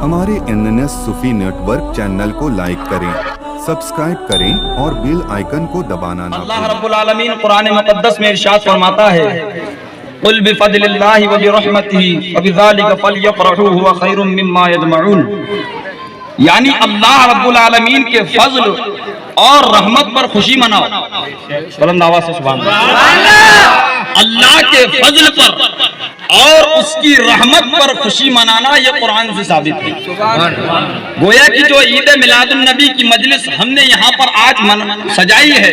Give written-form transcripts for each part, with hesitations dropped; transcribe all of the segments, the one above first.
हमारे NNS सूफी network channel को like करें, सब्सक्राइब करें और बेल आइकन को दबाना ना अल्लाह रब्बुल आलमीन कुरान मुक़द्दस में इरशाद फरमाता है, कुल बिफज़लिल्लाहि व बिरहमतिही फबिज़ालिका फ़लयफ़रहू हुवा खैरुम मिम्मा यजमऊन। यानी अल्लाह रब्बुल आलमीन के फजल और रहमत पर खुशी मनाओ। बुलंद आवाज से सुभान अल्लाह। अल्लाह के फजल पर और उसकी रहमत पर खुशी मनाना ये कुरान से साबित है। गोया कि जो ईद मिलादुन नबी की मजलिस हमने यहाँ पर आज सजाई है,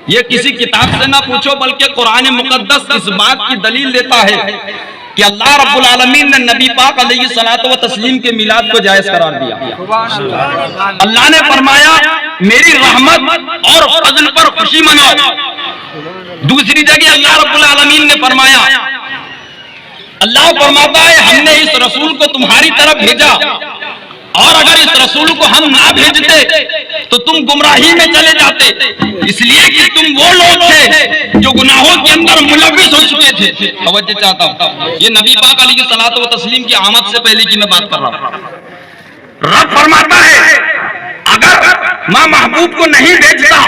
ये किसी किताब से ना पूछो बल्कि कुरान मुक़द्दस इस बात की दलील देता है कि अल्लाह रब्बुल आलमीन ने नबी पाक अलैहि सलातो व तस्लीम के मिलाद को जायज करार दिया। अल्लाह ने फरमाया मेरी रहमत और फजल पर खुशी मनाओ। दूसरी जगह अल्लाह रब्बुल आलमीन ने फरमाया, अल्लाह फरमाता है हमने इस रसूल को तुम्हारी तरफ भेजा और अगर इस रसूल को हम ना भेजते तो तुम गुमराही में चले जाते, इसलिए कि तुम वो लोग थे जो गुनाहों के अंदर मुलव्विस हो चुके थे। तवज्जो चाहता हूं, ये नबी पाक अलैहि सलातो व तस्लीम की आमद से पहले की मैं बात कर रहा हूं। रब फरमाता है अगर मैं महबूब को नहीं भेजता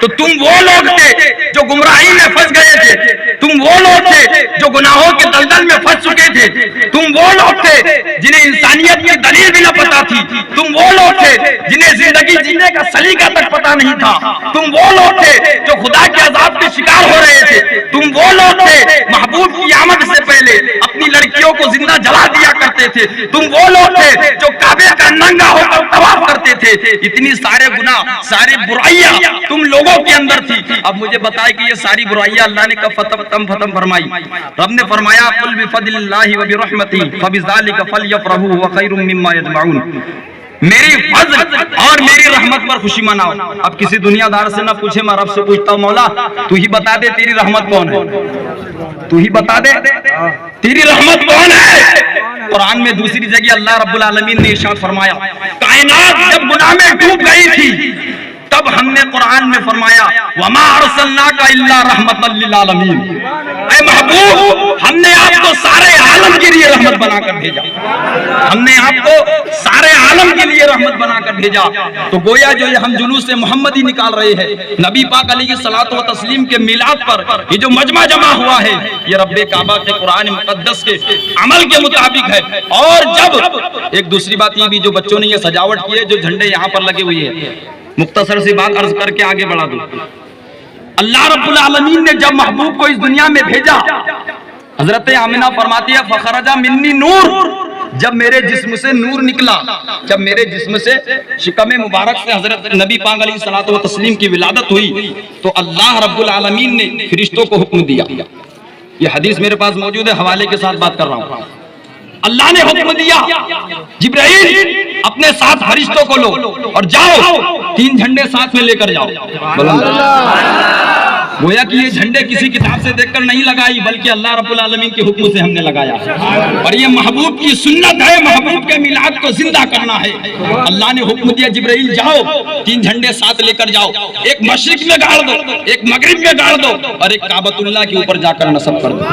तो तुम वो लोग थे जो गुमराही में फंस गए थे, तुम वो लोग थे जो गुनाहों के दलदल में फंस चुके थे, तुम वो लोग थे जिन्हें इंसानियत की दलील भी न पता थी, तुम वो लोग थे जिन्हें जिंदगी जीने का सलीका तक पता नहीं था, तुम वो लोग थे जो खुदा के अज़ाब के शिकार हो रहे थे, तुम वो लोग थे महबूब की आमद से पहले अपनी लड़कियों को जिंदा जला दिया करते थे, तुम वो लोग थे जो काबे का नंगा होकर तवाफ करते थे। इतनी सारे गुनाह, सारी बुराइयां तुम लोगों के अंदर थी। अब मुझे बताए कि ये सारी बुराइयां अल्लाह ने कब खत्म फरमाई? रब ने फरमाया कुल बिफज़लिल्लाहि व बिरहमतिही फबिज़ालिका फ़लयफ़रहू हुवा खैरुम मिम्मा यजमऊन। मेरी फजल और मेरी रहमत पर खुशी मनाओ। अब किसी दुनियादार से ना पूछे, मैं रब से पूछता हूँ, मौला तू ही बता दे तेरी रहमत कौन है, तू ही बता दे तेरी रहमत कौन है। कुरान में दूसरी जगह अल्लाह रब्बुल आलमीन ने इरशाद फरमाया, कायनात जब गुनाह में डूब गई थी तब हमने कुरान में फरमाया वमा अरसलनाका इल्ला रहमतल लिल आलमीन। ऐ महबूब हमने आपको सारे आलम के लिए रहमत बनाकर भेजा, हमने आपको सारे आलम के लिए रहमत बनाकर भेजा। तो गोया जो ये हम जुलूस से मोहम्मदी निकाल रहे हैं नबी पाक अलैहि सलातो व तस्लीम के मिलाद पर, ये जो मजमा जमा हुआ है ये रब्बे काबा के कुरान मुक़द्दस के अमल के मुताबिक है। और जब एक दूसरी बात ये भी, जो बच्चों ने ये सजावट की है, जो झंडे यहाँ पर लगे हुए हैं, मुख्तसर सी बात अर्ज करके आगे बढ़ा दूं। अल्लाह रब्बुल आलमीन ने जब महबूब को इस दुनिया में भेजा, हजरत आमिना फरमाती है फखरजा मिन्नी नूर, जब मेरे जिस्म से नूर निकला, जब मेरे जिस्म से शिकम मुबारक से हजरत नबी पाक अलैहि सलातो व तस्लीम की विलादत हुई तो अल्लाह रब्बुल आलमीन ने फरिश्तों को हुक्म दिया। ये हदीस मेरे पास मौजूद है, हवाले के साथ बात कर रहा हूँ। अल्लाह ने हुक्म दिया जिब्राइल अपने साथ फरिश्तों को लो और जाओ 3 झंडे साथ में लेकर जाओ। गोया कि ये झंडे किसी किताब से देखकर नहीं लगाई बल्कि अल्लाह रब्बुल आलमीन के हुक्म से हमने लगाया। और ये महबूब की सुन्नत है, महबूब के मिलाद को जिंदा करना है। अल्लाह ने हुक्म दिया जिब्राइल जाओ 3 झंडे साथ लेकर जाओ, एक मशरिक में गाड़ दो, एक मगरिब में गाड़ दो और एक काबतुल्लाह के ऊपर जाकर नस्ब कर दो।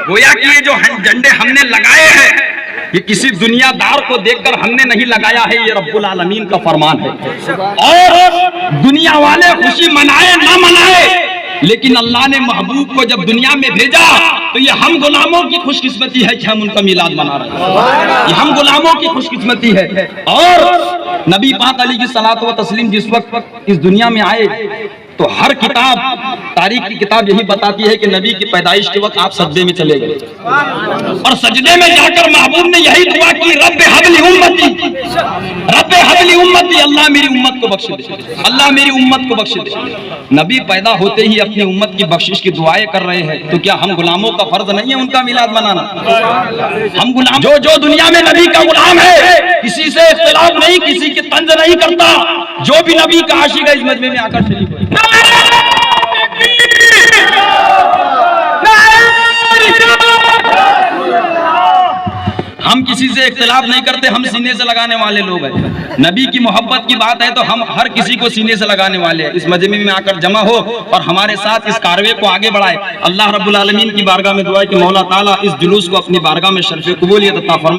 गोया कि ये जो झंडे हमने लगाए हैं ये किसी दुनियादार को देखकर हमने नहीं लगाया है, ये रब्बुल आलमीन का फरमान है। और दुनिया वाले खुशी मनाए ना मनाए, लेकिन अल्लाह ने महबूब को जब दुनिया में भेजा तो ये हम गुलामों की खुशकिस्मती है कि हम उनका मिलाद मना रहे हैं, ये हम गुलामों की खुशकिस्मती है। और नबी पाक अलैहि सलातो व तस्लीम जिस वक्त इस दुनिया में आए तो हर किताब, तारीख की किताब यही बताती है कि नबी की पैदाइश के वक्त आप सजदे में चले गए और सजदे में जाकर महबूब ने यही दुआ की, रब्बे हबली उम्मती, रब्बे हबली उम्मती, अल्लाह मेरी उम्मत को बख्श दे, अल्लाह मेरी उम्मत को बख्श दे। नबी पैदा होते ही अपनी उम्मत की बख्शिश की दुआएं कर रहे हैं, तो क्या हम गुलामों का फर्ज नहीं है उनका मिलाद मनाना? हम गुलाम, जो दुनिया में नबी का गुलाम है किसी से इख्तिलाफ नहीं, किसी की तंज नहीं करता, जो भी नबी का आशिक है इस मजमे में आकर शरीक हो। ہم کسی سے اختلاف نہیں کرتے، ہم سینے سے لگانے والے لوگ ہیں۔ نبی کی محبت کی بات ہے تو ہم ہر کسی کو سینے سے لگانے والے ہیں۔ اس مجمع میں آ کر جمع ہو اور ہمارے ساتھ اس کاروے کو آگے بڑھائے۔ اللہ رب العالمین کی بارگاہ میں دعا ہے کہ مولا تعالیٰ اس جلوس کو اپنی بارگاہ میں شرف قبولیت عطا فرمائے۔